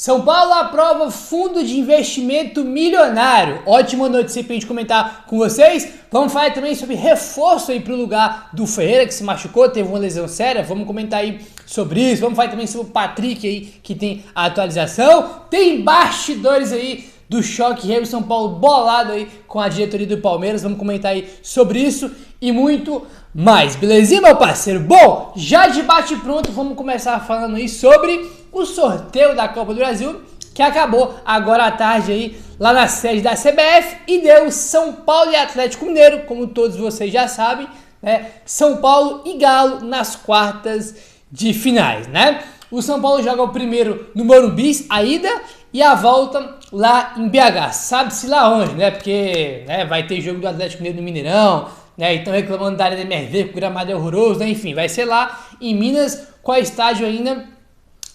São Paulo aprova fundo de investimento milionário. Ótima notícia pra gente comentar com vocês. Vamos falar também sobre reforço aí pro lugar do Ferreira, que se machucou, teve uma lesão séria. Vamos comentar aí sobre isso. Vamos falar também sobre o Patrick aí, que tem a atualização. Tem bastidores aí do choque Rio São Paulo bolado aí com a diretoria do Palmeiras. Vamos comentar aí sobre isso e muito mais. Belezinha, meu parceiro? Bom, já de bate pronto, vamos começar falando aí sobre o sorteio da Copa do Brasil, que acabou agora à tarde aí lá na sede da CBF e deu São Paulo e Atlético Mineiro, como todos vocês já sabem, né? São Paulo e Galo nas quartas de finais, né? O São Paulo joga o primeiro no Morumbi, a ida, e a volta lá em BH. Sabe-se lá onde, né? Porque vai ter jogo do Atlético Mineiro no Mineirão, né? Então reclamando da área da MRV, que o gramado é horroroso, né? Enfim, vai ser lá em Minas. Qual estádio ainda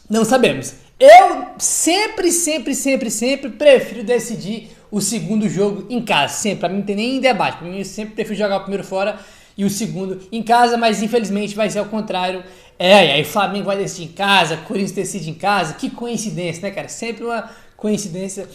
não sabemos. Eu sempre prefiro decidir o segundo jogo em casa. Sempre, pra mim não tem nem debate. Pra mim eu sempre prefiro jogar o primeiro fora e o segundo em casa, mas infelizmente vai ser ao contrário. Aí o Flamengo vai decidir em casa, Corinthians decide em casa. Que coincidência, né, cara? Sempre uma coincidência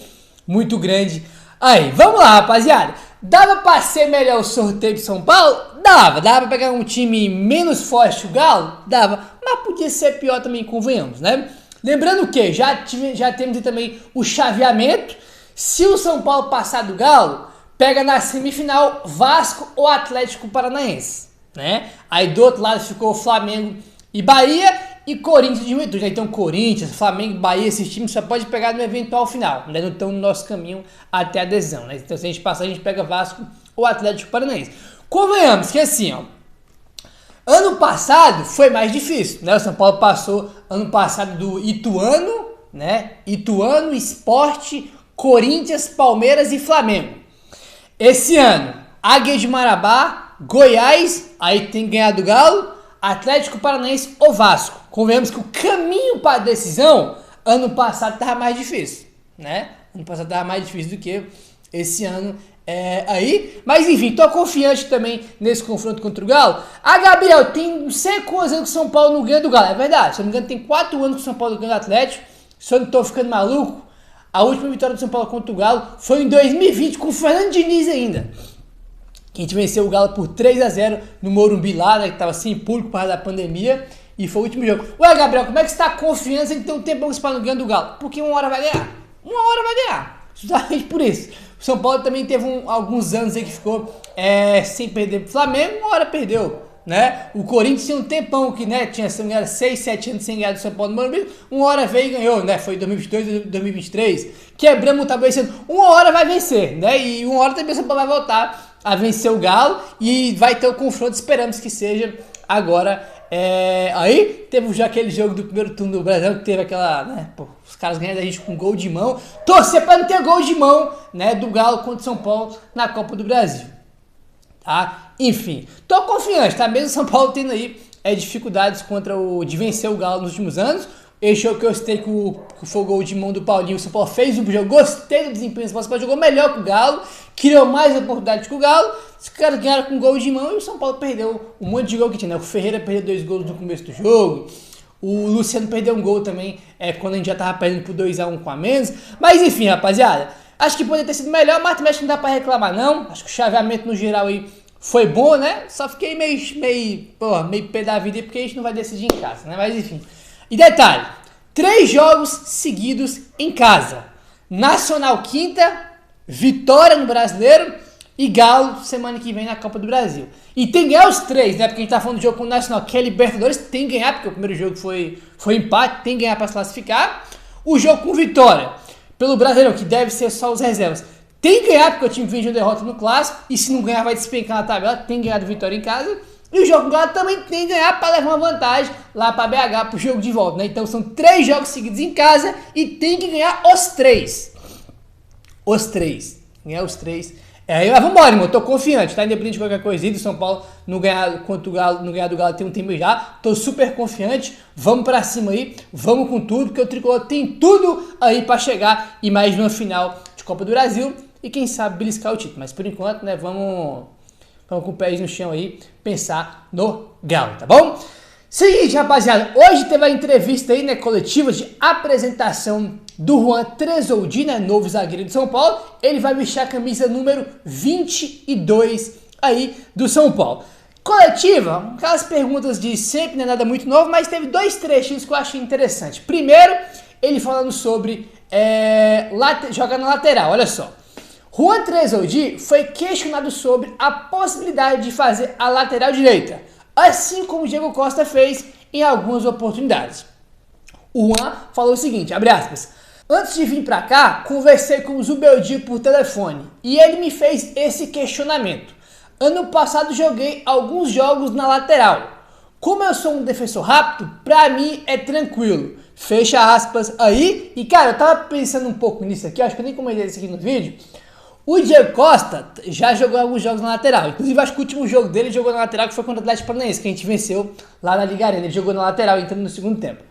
muito grande. Aí, vamos lá, rapaziada. Dava pra ser melhor o sorteio de São Paulo? Dava pra pegar um time menos forte que o Galo? Dava, mas podia ser pior também, convenhamos, né? Lembrando que já temos também o chaveamento. Se o São Paulo passar do Galo, pega na semifinal Vasco ou Atlético Paranaense, né? Aí do outro lado ficou Flamengo e Bahia e Corinthians de Juventude. Então Corinthians, Flamengo, Bahia, esses times só pode pegar no eventual final, né? Não estão no nosso caminho até a adesão, né? Então se a gente passar, a gente pega Vasco ou Atlético Paranaense. Convenhamos que assim, ó, ano passado foi mais difícil, né? O São Paulo passou ano passado do Ituano, né? Ituano, Sport, Corinthians, Palmeiras e Flamengo. Esse ano, Águia de Marabá, Goiás, aí tem que ganhar do Galo, Atlético Paranaense ou Vasco. Convenhamos que o caminho para a decisão, ano passado estava mais difícil, né? Ano passado estava mais difícil do que esse ano aí. Mas enfim, tô confiante também nesse confronto contra o Galo. Gabriel, tem não sei quantos anos que o São Paulo não ganha do Galo. É verdade, se eu não me engano tem 4 anos que o São Paulo ganha do Atlético. Se eu não tô ficando maluco, a última vitória do São Paulo contra o Galo foi em 2020 com o Fernando Diniz ainda. Que a gente venceu o Galo por 3-0 no Morumbi lá, né, que tava sem público por causa da pandemia. E foi o último jogo. Ué, Gabriel, como é que você tá confiante em ter um tempo para não ganhar do Galo? Porque uma hora vai ganhar. Uma hora vai ganhar. Justamente por isso. O São Paulo também teve alguns anos aí que ficou sem perder pro Flamengo, uma hora perdeu, né? O Corinthians tinha um tempão que, né, tinha 6, 7 anos sem ganhar do São Paulo no Morumbi, uma hora veio e ganhou, né? Foi em 2022, 2023. Quebramos o tabu esse ano. Uma hora vai vencer, né? E uma hora também o São Paulo vai voltar a vencer o Galo e vai ter o confronto, esperamos que seja agora. Aí teve já aquele jogo do primeiro turno do Brasil que teve aquela, né, os caras ganhando a gente com gol de mão, torcer para não ter gol de mão, né, do Galo contra o São Paulo na Copa do Brasil, tá? Enfim, tô confiante, tá? Mesmo o São Paulo tendo aí dificuldades de vencer o Galo nos últimos anos. Esse jogo que eu citei que foi o gol de mão do Paulinho, o São Paulo fez o jogo, gostei do desempenho do São Paulo, jogou melhor que o Galo, criou mais oportunidades que o Galo, os caras ganharam com gol de mão e o São Paulo perdeu um monte de gol que tinha, né? O Ferreira perdeu 2 gols no começo do jogo, o Luciano perdeu um gol também, quando a gente já tava perdendo por 2-1 com a menos, mas enfim, rapaziada, acho que poderia ter sido melhor, mas também acho que não dá pra reclamar não, acho que o chaveamento no geral aí foi bom, né? Só fiquei meio pé da vida porque a gente não vai decidir em casa, né? Mas enfim. E detalhe, 3 jogos seguidos em casa. Nacional quinta, Vitória no Brasileiro e Galo semana que vem na Copa do Brasil. E tem que ganhar os 3, né? Porque a gente tá falando de jogo com o Nacional, que é Libertadores, tem que ganhar, porque o primeiro jogo foi empate, tem que ganhar para se classificar. O jogo com Vitória, pelo Brasileiro, que deve ser só os reservas, tem que ganhar, porque o time vem de uma derrota no Clássico, e se não ganhar vai despencar na tabela, tem que ganhar do Vitória em casa. E o jogo com o Galo também tem que ganhar para levar uma vantagem lá para BH pro jogo de volta, né? Então são 3 jogos seguidos em casa e tem que ganhar os 3. Os 3. Ganhar os 3. Mas vambora, irmão. Tô confiante, tá? Independente de qualquer coisa. Do São Paulo não ganhar contra o Galo, não ganhar do Galo tem um tempo já. Tô super confiante. Vamos pra cima aí. Vamos com tudo, porque o Tricolor tem tudo aí pra chegar e mais uma final de Copa do Brasil. E quem sabe beliscar o título. Mas por enquanto, né, vamos com o pé no chão aí, pensar no Galo, tá bom? Seguinte, rapaziada, hoje teve a entrevista aí, né, coletiva de apresentação do Juan Tresoldi, né, novo zagueiro de São Paulo. Ele vai vestir a camisa número 22 aí do São Paulo. Coletiva, aquelas perguntas de sempre, não é nada muito novo, mas teve dois trechinhos que eu achei interessante. Primeiro, ele falando sobre jogar na lateral, olha só. Juan Tresoldi foi questionado sobre a possibilidade de fazer a lateral direita, assim como o Diego Costa fez em algumas oportunidades. O Juan falou o seguinte, abre aspas, antes de vir pra cá, conversei com o Zubeldia por telefone e ele me fez esse questionamento. Ano passado joguei alguns jogos na lateral. Como eu sou um defensor rápido, pra mim é tranquilo. Fecha aspas aí. E cara, eu tava pensando um pouco nisso aqui, acho que eu nem comentei isso aqui no vídeo. O Diego Costa já jogou alguns jogos na lateral. Inclusive, acho que o último jogo dele jogou na lateral, que foi contra o Atlético Paranaense, que a gente venceu lá na Liga Arena. Ele jogou na lateral, entrando no segundo tempo.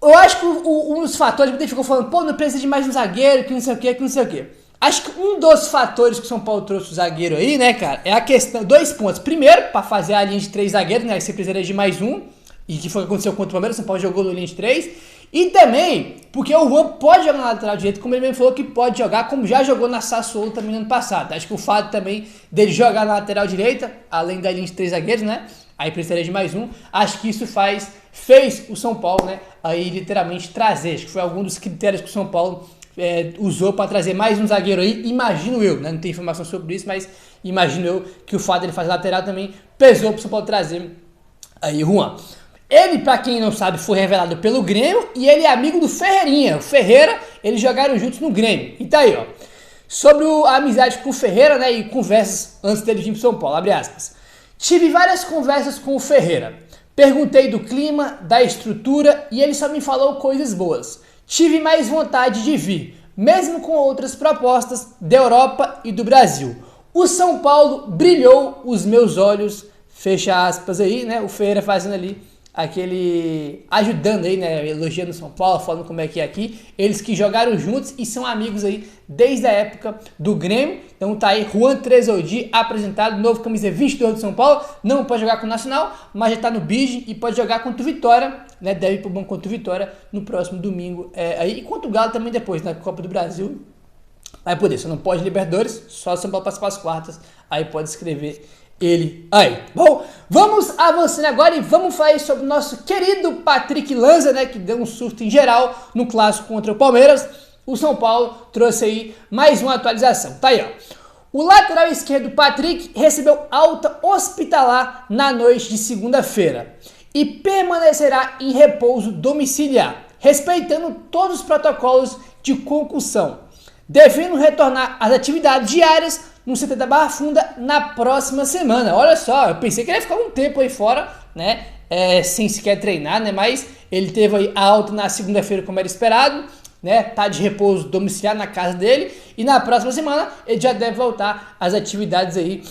Eu acho que um dos fatores, muita gente ficou falando, pô, não precisa de mais um zagueiro, que não sei o que, que não sei o que. Acho que um dos fatores que o São Paulo trouxe o zagueiro aí, né, cara, é a questão, 2 pontos. Primeiro, para fazer a linha de 3 zagueiros, né, você precisaria de mais um, e que foi o que aconteceu contra o Palmeiras, o São Paulo jogou no linha de 3. E também, porque o Juan pode jogar na lateral direita, como ele mesmo falou que pode jogar, como já jogou na Sassuolo também no ano passado. Acho que o fato também dele jogar na lateral direita, além da linha de 3 zagueiros, né, aí precisaria de mais um, acho que isso fez o São Paulo, né, aí literalmente trazer, acho que foi algum dos critérios que o São Paulo usou para trazer mais um zagueiro aí, imagino eu, né? Não tenho informação sobre isso, mas imagino eu que o fato dele fazer lateral também pesou para o São Paulo trazer aí o Juan. Ele, para quem não sabe, foi revelado pelo Grêmio e ele é amigo do Ferreirinha. O Ferreira, eles jogaram juntos no Grêmio. E tá aí, ó. Sobre a amizade com o Ferreira, né, e conversas antes dele vir para São Paulo, abre aspas. Tive várias conversas com o Ferreira. Perguntei do clima, da estrutura e ele só me falou coisas boas. Tive mais vontade de vir, mesmo com outras propostas da Europa e do Brasil. O São Paulo brilhou os meus olhos, fecha aspas aí, né? O Ferreira fazendo ali aquele, ajudando aí, né? Elogiando o São Paulo, falando como é que é aqui. Eles que jogaram juntos e são amigos aí desde a época do Grêmio. Então tá aí Juan Tresoldi apresentado, novo camisa 22 do São Paulo. Não pode jogar com o Nacional, mas já tá no bid e pode jogar contra o Vitória, né? Deve ir pro bom contra o Vitória no próximo domingo. Aí, e contra o Galo também depois, na Copa do Brasil. Vai poder, só não pode Libertadores, só o São Paulo passar para as quartas. Aí pode escrever ele aí. Bom, vamos avançando agora e vamos falar sobre o nosso querido Patrick Lanza, né, que deu um surto em geral no clássico contra o Palmeiras. O São Paulo trouxe aí mais uma atualização. Tá aí, ó. O lateral esquerdo Patrick recebeu alta hospitalar na noite de segunda-feira e permanecerá em repouso domiciliar, respeitando todos os protocolos de concussão, devendo retornar às atividades diárias no CT da Barra Funda na próxima semana. Olha só, eu pensei que ele ia ficar um tempo aí fora, né, sem sequer treinar, né, mas ele teve aí a alta na segunda-feira como era esperado, né, tá de repouso domiciliar na casa dele e na próxima semana ele já deve voltar às atividades aí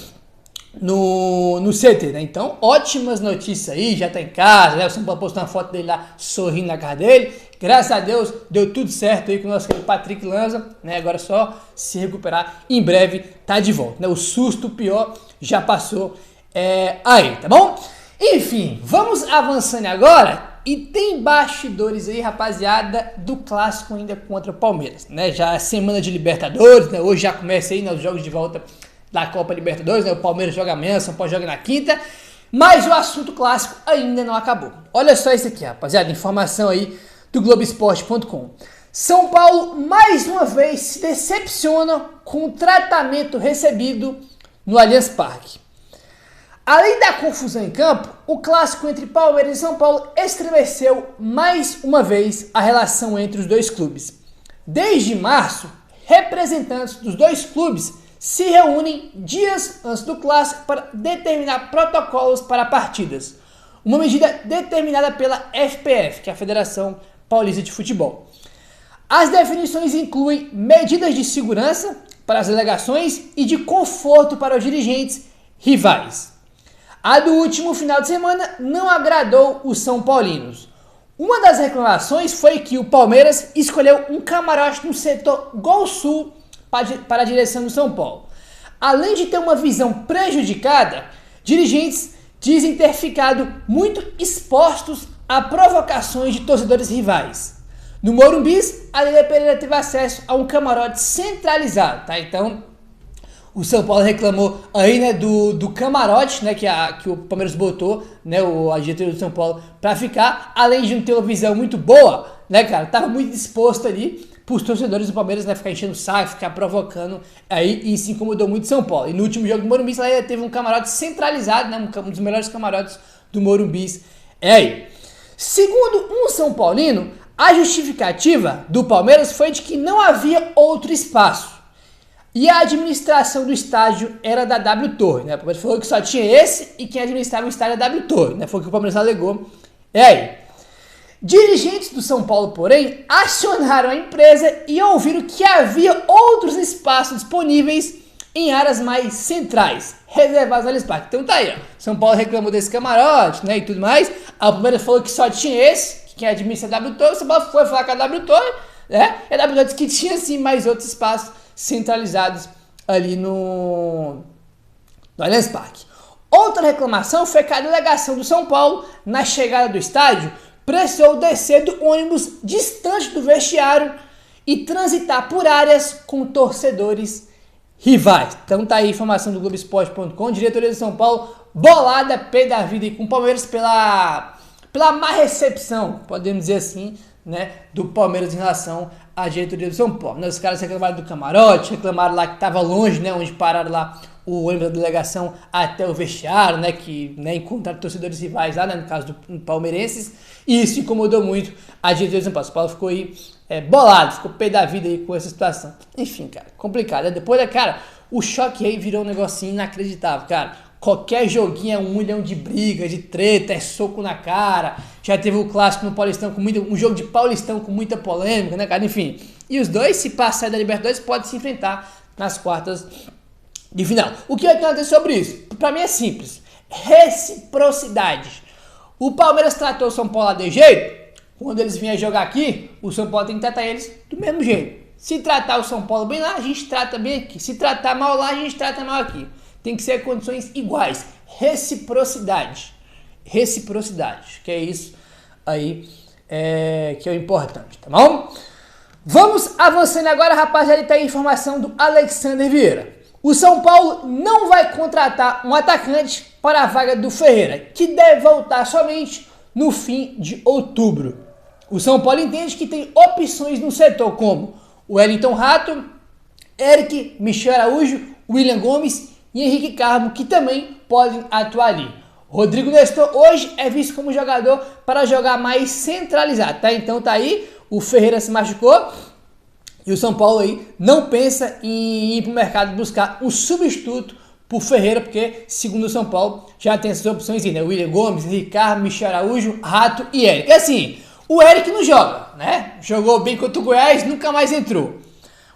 no CT, né? Então, ótimas notícias aí, já tá em casa, né? O São Paulo postou uma foto dele lá sorrindo na casa dele. Graças a Deus, deu tudo certo aí com o nosso querido Patrick Lanza, né? Agora é só se recuperar, em breve tá de volta, né? O susto pior já passou aí, tá bom? Enfim, vamos avançando agora. E tem bastidores aí, rapaziada, do clássico ainda contra o Palmeiras, né? Já é semana de Libertadores, né? Hoje já começa aí, né, os jogos de volta da Copa Libertadores, né? O Palmeiras joga amanhã, São Paulo joga na quinta, mas o assunto clássico ainda não acabou. Olha só isso aqui, rapaziada, informação aí do Globoesporte.com. São Paulo mais uma vez se decepciona com o tratamento recebido no Allianz Parque. Além da confusão em campo, o clássico entre Palmeiras e São Paulo estremeceu mais uma vez a relação entre os dois clubes. Desde março, representantes dos dois clubes se reúnem dias antes do clássico para determinar protocolos para partidas. Uma medida determinada pela FPF, que é a Federação Paulista de Futebol. As definições incluem medidas de segurança para as delegações e de conforto para os dirigentes rivais. A do último final de semana não agradou os São Paulinos. Uma das reclamações foi que o Palmeiras escolheu um camarote no setor Gol Sul para a direção do São Paulo. Além de ter uma visão prejudicada, dirigentes dizem ter ficado muito expostos a provocações de torcedores rivais. No Morumbi, a Leila Pereira teve acesso a um camarote centralizado, tá? Então, o São Paulo reclamou aí, né, do camarote, né, que o Palmeiras botou, né, a diretoria do São Paulo para ficar, além de não ter uma visão muito boa, né, cara, tava muito disposto ali pros torcedores do Palmeiras, né, ficar enchendo o saco, ficar provocando aí, e se incomodou muito São Paulo. E no último jogo do Morumbi, ela ainda teve um camarote centralizado, né, um dos melhores camarotes do Morumbi. É aí. Segundo um São Paulino, a justificativa do Palmeiras foi de que não havia outro espaço. E a administração do estádio era da W Torre, né? O Palmeiras falou que só tinha esse e quem administrava o estádio era a W Torre, né? Foi o que o Palmeiras alegou. É aí. Dirigentes do São Paulo, porém, acionaram a empresa e ouviram que havia outros espaços disponíveis em áreas mais centrais, reservadas ao espaço. Então tá aí, ó. São Paulo reclamou desse camarote, né, e tudo mais. A Palmeiras falou que só tinha esse, que quem administra a W Torre. O São Paulo foi falar com a W Torre, né? E a W Torre disse que tinha sim mais outros espaços centralizados ali no Allianz Parque. Outra reclamação foi que a delegação do São Paulo, na chegada do estádio, precisou descer do ônibus distante do vestiário e transitar por áreas com torcedores rivais. Então tá aí a informação do Globoesporte.com, diretoria do São Paulo bolada, pé da vida e com o Palmeiras pela má recepção, podemos dizer assim, né, do Palmeiras em relação à diretoria do São Paulo. Né, os caras reclamaram do camarote, reclamaram lá que estava longe, né, onde pararam lá o ônibus da delegação até o vestiário, né, que, né, encontraram torcedores rivais lá, né, no caso do palmeirenses, e isso incomodou muito a diretoria do São Paulo. O São Paulo ficou aí bolado, ficou pé da vida aí com essa situação. Enfim, cara, complicado. Né? Depois, cara, o choque aí virou um negocinho inacreditável, cara. Qualquer joguinho é 1 milhão de briga, de treta, é soco na cara. Já teve o clássico no Paulistão com um jogo de Paulistão com muita polêmica, né, cara? Enfim. E os dois, se passar da Libertadores, podem se enfrentar nas quartas de final. O que eu tenho a dizer sobre isso? Pra mim é simples. Reciprocidade. O Palmeiras tratou o São Paulo lá de jeito. Quando eles vierem jogar aqui, o São Paulo tem que tratar eles do mesmo jeito. Se tratar o São Paulo bem lá, a gente trata bem aqui. Se tratar mal lá, a gente trata mal aqui. Tem que ser condições iguais. Reciprocidade. Reciprocidade. Que é isso aí que é o importante, tá bom? Vamos avançando agora, rapaziada. Tá aí a informação do Alexander Vieira. O São Paulo não vai contratar um atacante para a vaga do Ferreira, que deve voltar somente no fim de outubro. O São Paulo entende que tem opções no setor como o Wellington Rato, Eric, Michel Araújo, William Gomes e Henrique Carmo, que também podem atuar ali. Rodrigo Nestor hoje é visto como jogador para jogar mais centralizado, tá? Então tá aí, o Ferreira se machucou e o São Paulo aí não pensa em ir para o mercado buscar um substituto por Ferreira, porque, segundo o São Paulo, já tem essas opções aí, né? William Gomes, Henrique Carmo, Michel Araújo, Rato e Eric. E assim, o Eric não joga, né? Jogou bem contra o Goiás, nunca mais entrou.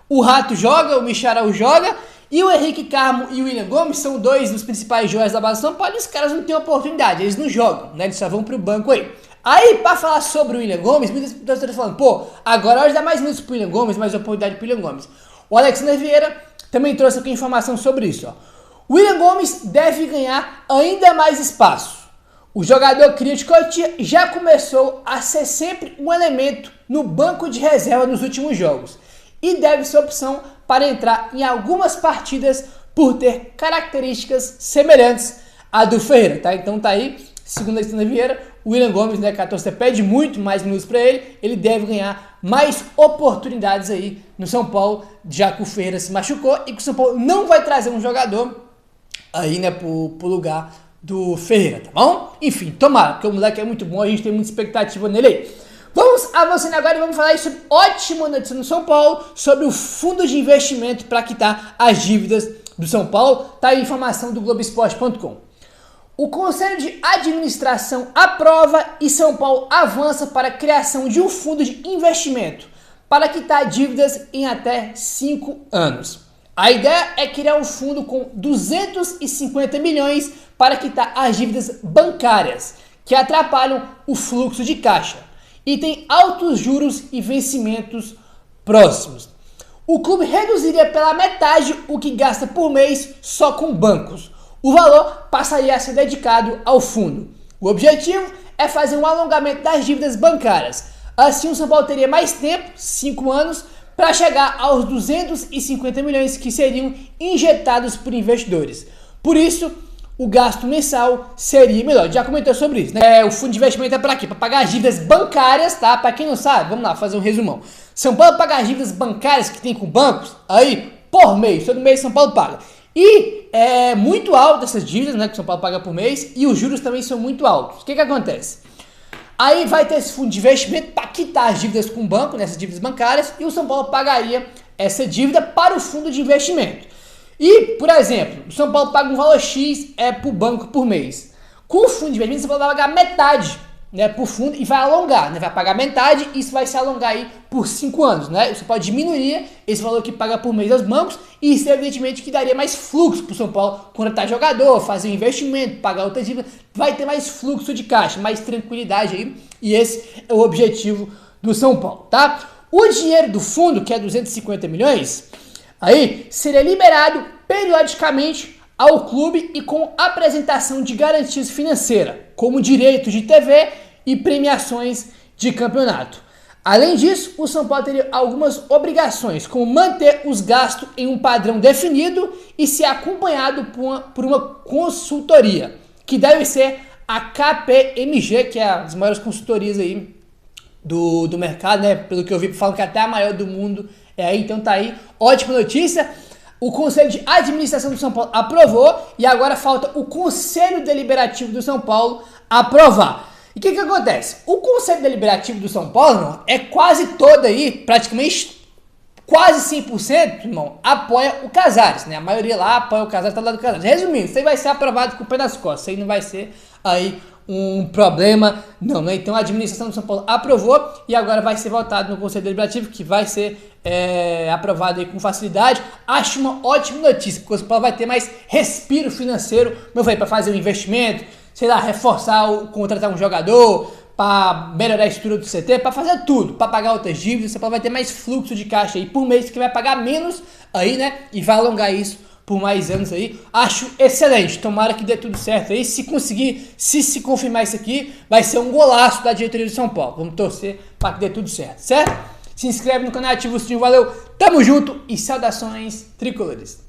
O Rato joga, o Michel Araújo joga, e o Henrique Carmo e o William Gomes são dois dos principais jogadores da base do São Paulo, e os caras não têm oportunidade, eles não jogam, né? Eles só vão pro banco aí. Aí, pra falar sobre o William Gomes, muitas pessoas estão falando, pô, agora é hora de dar mais minutos pro William Gomes, mais oportunidade pro William Gomes. O Alexander Vieira também trouxe aqui informação sobre isso, ó. O William Gomes deve ganhar ainda mais espaço. O jogador crítico já começou a ser sempre um elemento no banco de reserva nos últimos jogos e deve ser opção para entrar em algumas partidas por ter características semelhantes à do Ferreira, tá? Então tá aí, segundo a Alexander Vieira, o William Gomes, né, que a torcida pede muito mais minutos para ele deve ganhar mais oportunidades aí no São Paulo, já que o Ferreira se machucou e que o São Paulo não vai trazer um jogador aí, né, pro lugar do Ferreira, tá bom? Enfim, tomara, porque o moleque é muito bom, a gente tem muita expectativa nele aí. Vamos avançando agora e vamos falar sobre ótima notícia no São Paulo, sobre o fundo de investimento para quitar as dívidas do São Paulo. Tá aí a informação do Globoesporte.com. O Conselho de Administração aprova e São Paulo avança para a criação de um fundo de investimento para quitar dívidas em até 5 anos. A ideia é criar um fundo com 250 milhões para quitar as dívidas bancárias que atrapalham o fluxo de caixa e tem altos juros e vencimentos próximos. O clube reduziria pela metade o que gasta por mês só com bancos. O valor passaria a ser dedicado ao fundo. O objetivo é fazer um alongamento das dívidas bancárias, Assim o São Paulo teria mais tempo, 5 anos, para chegar aos 250 milhões que seriam injetados por investidores. Por isso, o gasto mensal seria melhor. Já comentou sobre isso, né? O fundo de investimento é para quê? Para pagar as dívidas bancárias, tá? Para quem não sabe, vamos lá fazer um resumão. São Paulo paga as dívidas bancárias que tem com bancos, aí, por mês, todo mês São Paulo paga. E é muito alto essas dívidas, né, que São Paulo paga por mês, e os juros também são muito altos. O que acontece? Aí vai ter esse fundo de investimento para quitar as dívidas com o banco, nessas dívidas bancárias, e o São Paulo pagaria essa dívida para o fundo de investimento. E, por exemplo, o São Paulo paga um valor X para o banco por mês. Com o fundo de investimento, o São Paulo vai pagar metade, né, para o fundo e vai alongar, né, vai pagar metade e isso vai se alongar aí por 5 anos. Né? Você pode diminuir esse valor que paga por mês aos bancos e isso, evidentemente, que daria mais fluxo para o São Paulo contratar jogador, fazer um investimento, pagar outra dívida. Vai ter mais fluxo de caixa, mais tranquilidade aí e esse é o objetivo do São Paulo, tá? O dinheiro do fundo, que é 250 milhões, aí seria liberado periodicamente ao clube e com apresentação de garantias financeiras, como direitos de TV e premiações de campeonato. Além disso, o São Paulo teria algumas obrigações, como manter os gastos em um padrão definido e ser acompanhado por uma consultoria, que deve ser a KPMG, que é uma das maiores consultorias aí do mercado, né? Pelo que eu vi, falam que até a maior do mundo é aí, então tá aí, ótima notícia. O Conselho de Administração do São Paulo aprovou e agora falta o Conselho Deliberativo do São Paulo aprovar. E o que acontece? O Conselho Deliberativo do São Paulo, irmão, é quase todo aí, praticamente quase 100%, irmão, apoia o Casares, né? A maioria lá apoia o Casares, tá do lado do Casares. Resumindo, isso aí vai ser aprovado com o pé nas costas, isso aí não vai ser aí um problema, não, né? Então a administração do São Paulo aprovou e agora vai ser votado no Conselho Deliberativo, que vai ser aprovado aí com facilidade. Acho uma ótima notícia, porque o São Paulo vai ter mais respiro financeiro, como eu falei, para fazer um investimento, sei lá, reforçar, contratar um jogador, para melhorar a estrutura do CT, para fazer tudo, para pagar outras dívidas. O São Paulo vai ter mais fluxo de caixa aí por mês, que vai pagar menos aí, né? E vai alongar isso por mais anos aí. Acho excelente, tomara que dê tudo certo aí. Se conseguir, se confirmar isso aqui, vai ser um golaço da diretoria do São Paulo. Vamos torcer para que dê tudo certo, certo? Se inscreve no canal, ativa o sininho, valeu, tamo junto e saudações tricolores.